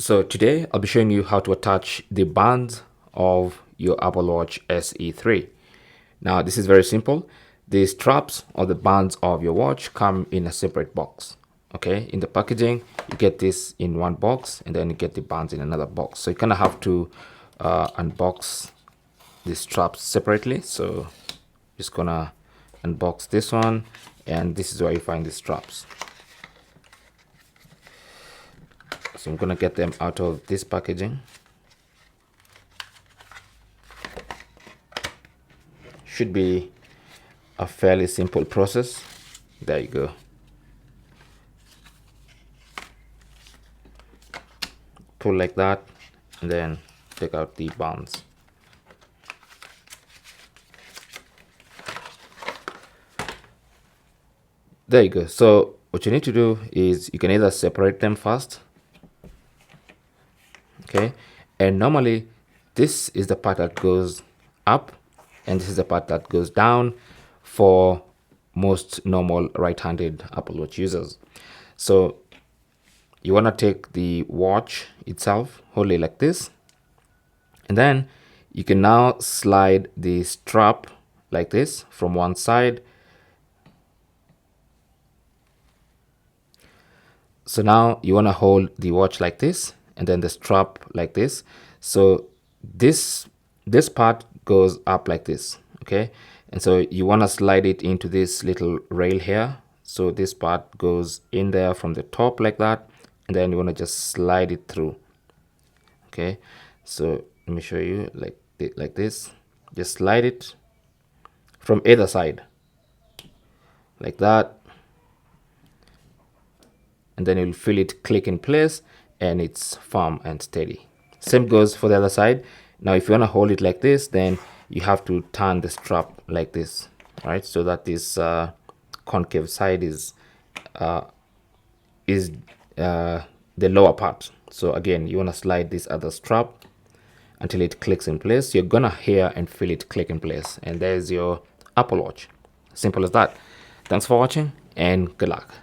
So today I'll be showing you how to attach the bands of your Apple Watch SE3. Now this is very simple. The straps or the bands of your watch come in a separate box. Okay, in the packaging you get this in one box and then you get the bands in another box. So you kind of have to unbox the straps separately. So just gonna unbox this one, and this is where you find the straps. So I'm gonna get them out of this packaging. Should be a fairly simple process. There you go. Pull like that and then take out the bands. There you go. So what you need to do is you can either separate them first. Okay, and normally this is the part that goes up and this is the part that goes down for most normal right-handed Apple Watch users. So you want to take the watch itself, hold it like this, and then you can now slide the strap like this from one side. So now you want to hold the watch like this and then the strap like this. So this part goes up like this, okay? And so you want to slide it into this little rail here. So this part goes in there from the top like that, and then you want to just slide it through. Okay, so let me show you like this. Just slide it from either side like that, and then you'll feel it click in place and it's firm and steady. Same goes for the other side. Now if you want to hold it like this, then you have to turn the strap like this, right? So that this concave side is the lower part. So again, you want to slide this other strap until it clicks in place. You're gonna hear and feel it click in place, and there's your Apple Watch. Simple as that. Thanks for watching and good luck.